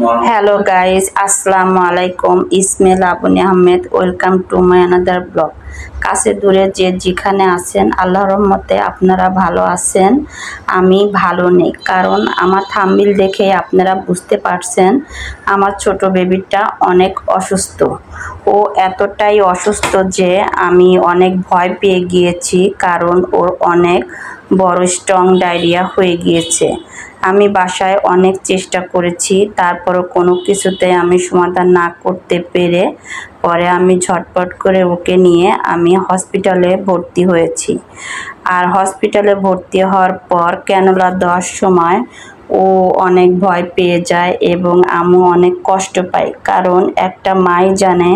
Hello guys, Assalamu alaikum. Ismail Abuni Ahmed. Welcome to my another blog. কাছে দূরে যে যেখানে আছেন আল্লাহর রহমতে আপনারা ভালো আছেন। আমি ভালো নেই, কারণ আমার থাম্বনেল দেখে আপনারা বুঝতে পারছেন আমার ছোট বেবিটা অনেক অসুস্থ। ও এতটাই অসুস্থ যে আমি অনেক ভয় পেয়ে গিয়েছি, কারণ ওর অনেক বড় স্ট্রং ডায়রিয়া হয়ে গিয়েছে। আমি বাসায় অনেক চেষ্টা করেছি, তারপরও কোনো কিছুতে আমি সমাধান না করতে পেরে পরে আমি ঝটপট করে ওকে নিয়ে আমি হসপিটালে ভর্তি হয়েছি। আর হসপিটালে ভর্তি হওয়ার পর ক্যানুলা দেওয়ার সময় ও অনেক ভয় পেয়ে যায় এবং আমি অনেক কষ্ট পাই, কারণ একটা মাই জানে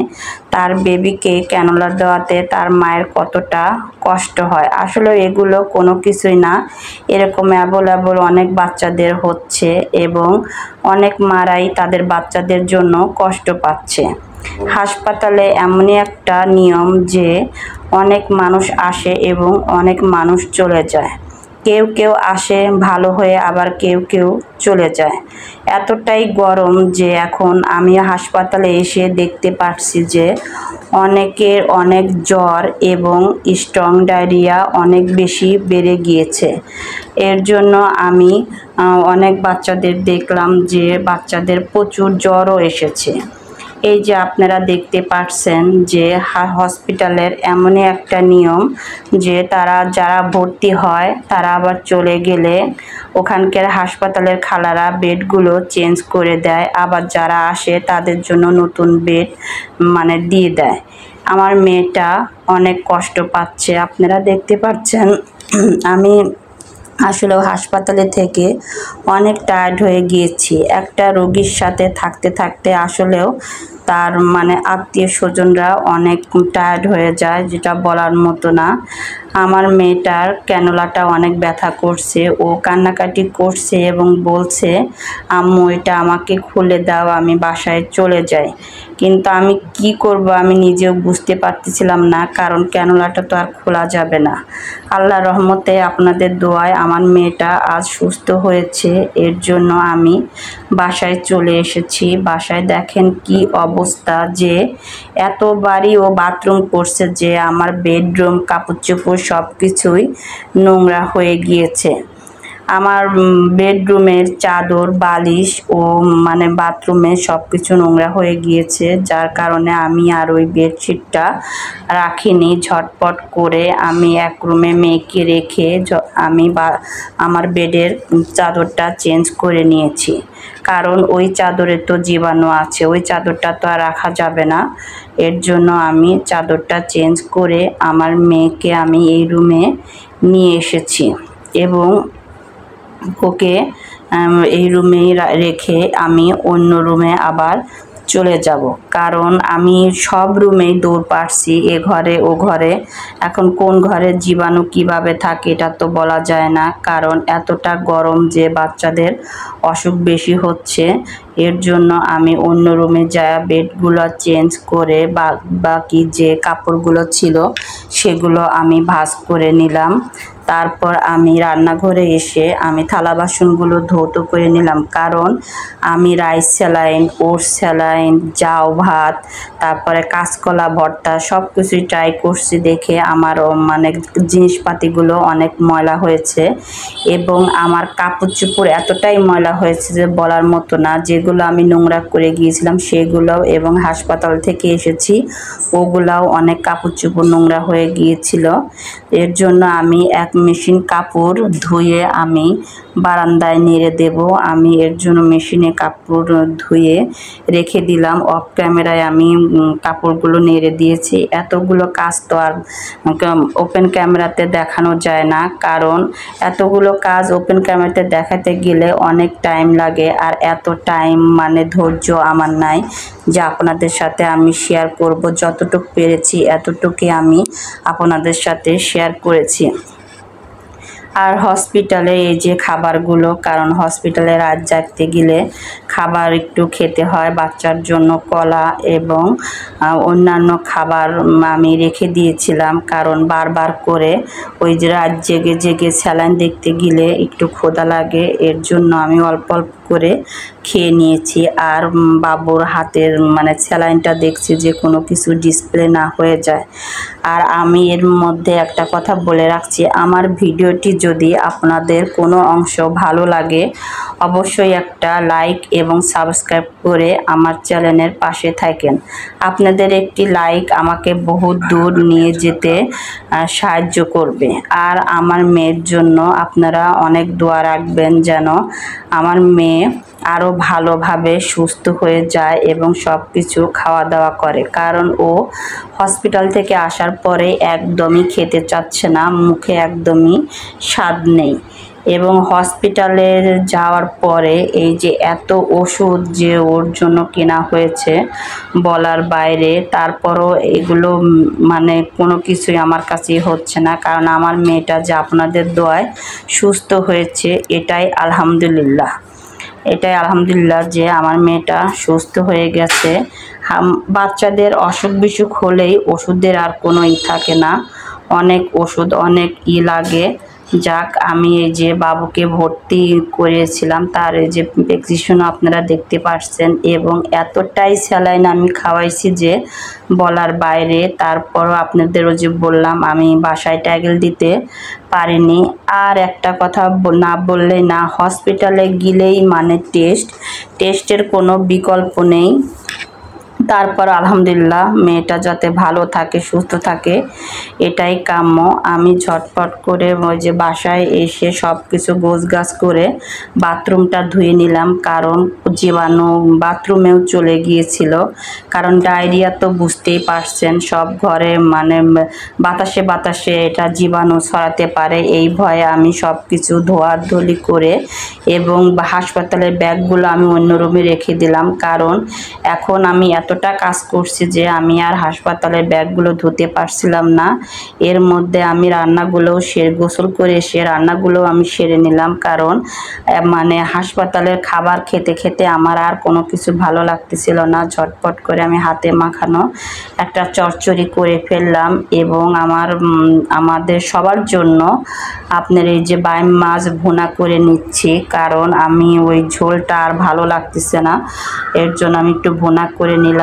তার বেবিকে ক্যানুলা দেওয়াতে তার মায়ের কতটা কষ্ট হয়। আসলে এগুলো কোনো কিছুই না, এরকম অ্যাভেলেবল অনেক বাচ্চাদের হচ্ছে এবং অনেক মারাই তাদের বাচ্চাদের জন্য কষ্ট পাচ্ছে। হাসপাতালে এমনই একটা নিয়ম যে অনেক মানুষ আসে এবং অনেক মানুষ চলে যায়। কেউ কেউ আসে ভালো হয়ে, আবার কেউ কেউ চলে যায়। এতটাই গরম যে এখন আমি হাসপাতালে এসে দেখতে পাচ্ছি যে অনেকের অনেক জ্বর এবং স্ট্রং ডায়রিয়া অনেক বেশি বেড়ে গিয়েছে। এর জন্য আমি অনেক বাচ্চাদের দেখলাম যে বাচ্চাদের প্রচুর জ্বরও এসেছে। এই যে আপনারা দেখতে পাচ্ছেন যে হসপিটালের এমনই একটা নিয়ম যে তারা যারা ভর্তি হয় তারা আবার চলে গেলে ওখানকার হাসপাতালের খালারা বেডগুলো চেঞ্জ করে দেয়, আবার যারা আসে তাদের জন্য নতুন বেড দিয়ে দেয়। আমার মেয়েটা অনেক কষ্ট পাচ্ছে, আপনারা দেখতে পাচ্ছেন। আমি আসলেও হাসপাতালে থেকে অনেক টায়ার্ড হয়ে গিয়েছি। একটা রোগীর সাথে থাকতে থাকতে আসলেও তার আত্মীয় স্বজনরা অনেক টায়ার্ড হয়ে যায়, যেটা বলার মতো না। আমার মেয়েটার ক্যানুলাটা অনেক ব্যথা করছে, ও কান্নাকাটি করছে এবং বলছে আম্মু এটা আমাকে খুলে দাও, আমি বাসায় চলে যাই। কিন্তু আমি কি করব আমি নিজেও বুঝতে পারতেছিলাম না, কারণ ক্যানুলাটা তো আর খোলা যাবে না। আল্লাহর রহমতে আপনাদের দোয়ায় আমার মেয়েটা আজ সুস্থ হয়েছে, এর জন্য আমি বাসায় চলে এসেছি। বাসায় দেখেন কি অবস্থা, যে এতবারই ও বাথরুম করছে যে আমার বেডরুম কাপড় চোপড় সব কিছুই নোংরা হয়ে গিয়েছে। আমার বেডরুমের চাদর বালিশ ও বাথরুমে সব কিছু নোংরা হয়ে গিয়েছে, যার কারণে আমি আর ওই বেডশিটটা রাখিনি। ঝটপট করে আমি এক রুমে মেয়েকে রেখে আমি আমার বেডের চাদরটা চেঞ্জ করে নিয়েছি, কারণ ওই চাদরে তো জীবাণু আছে, ওই চাদরটা তো আর রাখা যাবে না। এর জন্য আমি চাদরটা চেঞ্জ করে আমার মেয়েকে আমি এই রুমে নিয়ে এসেছি এবং ওকে এই রুমেই রেখে আমি অন্য রুমে আবার চলে যাব, কারণ আমি সব রুমেই দৌড় পাচ্ছি, এ ঘরে ও ঘরে। এখন কোন ঘরে জীবাণু কিভাবে থাকে এটা তো বলা যায় না, কারণ এতটা গরম যে বাচ্চাদের অসুখ বেশি হচ্ছে। এর জন্য আমি অন্য রুমে যাই, বেডগুলো চেঞ্জ করে বাকি যে কাপড়গুলো ছিল সেগুলো আমি ভাঁজ করে নিলাম। তারপর আমি রান্নাঘরে এসে আমি থালা বাসনগুলো ধৌত করে নিলাম, কারণ আমি রাইস স্যালাইন, ওটস স্যালাইন, জাউ ভাত, তারপরে কাঁচকলা ভর্তা সব কিছুই ট্রাই করছি দেখে আমার জিনিসপাতিগুলো অনেক ময়লা হয়েছে এবং আমার কাপড় চোপড় এতটাই ময়লা হয়েছে যে বলার মতো না। যেগুলো আমি নোংরা করে গিয়েছিলাম সেগুলোও, এবং হাসপাতাল থেকে এসেছি ওগুলাও অনেক কাপড় চোপড় নোংরা হয়ে গিয়েছিল। এর জন্য আমি এক মেশিন কাপড় ধুয়ে আমি বারান্দায় নেড়ে দেব। আমি এর জন্য মেশিনে কাপড় ধুয়ে রেখে দিলাম, অফ ক্যামেরায় আমি কাপড়গুলো নেড়ে দিয়েছি। এতগুলো কাজ তো আর ওপেন ক্যামেরাতে দেখানো যায় না, কারণ এতগুলো কাজ ওপেন ক্যামেরাতে দেখাতে গেলে অনেক টাইম লাগে, আর এত টাইম ধৈর্য আমার নাই যে আপনাদের সাথে আমি শেয়ার করব। যতটুকু পেরেছি এতটুকুই আমি আপনাদের সাথে শেয়ার করেছি। আর হসপিটালে এই যে খাবারগুলো, কারণ হসপিটালে রাত জাগতে গেলে খাবার একটু খেতে হয়, বাচ্চার জন্য কলা এবং অন্যান্য খাবার আমি রেখে দিয়েছিলাম, কারণ বারবার করে ওই যে রাত জেগে জেগে স্যালাইন দেখতে গেলে একটু ক্ষুধা লাগে, এর জন্য আমি অল্প অল্প করে খেয়ে নিয়েছি। আর বাবুর হাতের মানে স্যালাইনটা দেখছি যে কোনো কিছু ডিসপ্লে না হয়ে যায়। আর আমি এর মধ্যে একটা কথা বলে রাখছি, আমার ভিডিওটি যদি আপনাদের কোনো অংশ ভালো লাগে অবশ্যই একটা লাইক এবং সাবস্ক্রাইব করে আমার চ্যানেলের পাশে থাকেন। আপনাদের একটি লাইক আমাকে বহুত দূর নিয়ে যেতে সাহায্য করবে। আর আমার মেয়ের জন্য আপনারা অনেক দোয়া রাখবেন যেন আমার মেয়ে আরও ভালোভাবে সুস্থ হয়ে যায় এবং সব কিছু খাওয়া দাওয়া করে, কারণ ও হসপিটাল থেকে আসার পরে একদমই খেতে চাচ্ছে না, মুখে একদমই স্বাদ নেই। এবং হসপিটালে যাওয়ার পরে এই যে এত ওষুধ যে ওর জন্য কেনা হয়েছে বলার বাইরে, তারপরও এগুলো মানে কোনো কিছুই আমার কাছেই হচ্ছে না, কারণ আমার মেয়েটা যে আপনাদের দোয়ায় সুস্থ হয়েছে এটাই আলহামদুলিল্লাহ। যে আমার মেয়েটা সুস্থ হয়ে গেছে। বাচ্চাদের অসুখ বিসুখ হলেই ওষুধের আর কোনো থাকে না, অনেক ওষুধ অনেক লাগে। যাক, আমি এই যে বাবুকে ভর্তি করেছিলাম তার এই যে প্রেসক্রিপশন আপনারা দেখতে পাচ্ছেন, এবং এতটাই স্যালাইন আমি খাওয়াইছি যে বলার বাইরে। তারপরও আপনাদেরও যে বললাম আমি বাসায় ট্যাগেল দিতে পারিনি। আর একটা কথা না বললেই না, হসপিটালে গেলেই মানে টেস্টের কোনো বিকল্প নেই। তারপর আলহামদুলিল্লাহ মেয়েটা যাতে ভালো থাকে সুস্থ থাকে এটাই কাম্য। আমি ঝটপট করে ওই যে বাসায় এসে সব কিছু গোছগাছ করে বাথরুমটা ধুয়ে নিলাম, কারণ জীবাণু বাথরুমেও চলে গিয়েছিল। কারণ ডায়রিয়া তো বুঝতেই পারছেন, সব ঘরে মানে বাতাসে বাতাসে এটা জীবাণু ছড়াতে পারে, এই ভয়ে আমি সব কিছু ধোয়াধুলি করে এবং হাসপাতালের ব্যাগগুলো আমি অন্য রুমে রেখে দিলাম, কারণ এখন আমি এতটা কাজ করছি যে আমি আর হাসপাতালের ব্যাগগুলো ধুতে পারছিলাম না। এর মধ্যে আমি রান্নাগুলোও গোসল করে এসে রান্নাগুলোও আমি সেরে নিলাম, কারণ মানে হাসপাতালের খাবার খেতে খেতে আমার আর কোনো কিছু ভালো লাগতেছিল না। ঝটপট করে আমি হাতে মাখানো একটা চচ্চড়ি করে ফেললাম, এবং আমাদের সবার জন্য আপনার এই যে বাইম মাছ ভুনা করে নিচ্ছি, কারণ আমি ওই ঝোলটা আর ভালো লাগতেছে না, এর জন্য আমি একটু ভুনা করে নিলাম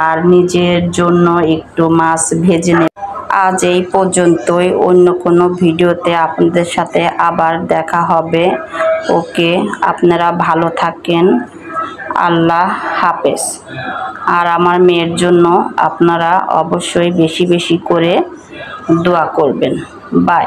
আর নিজের জন্য একটু মাছ ভেজে নিলাম। আজ এই পর্যন্তই, অন্য কোনো ভিডিওতে আপনাদের সাথে আবার দেখা হবে। ওকে, আপনারা ভালো থাকেন, আল্লাহ হাফেজ। আর আমার মেয়ের জন্য আপনারা অবশ্যই বেশি বেশি করে দোয়া করবেন। বাই।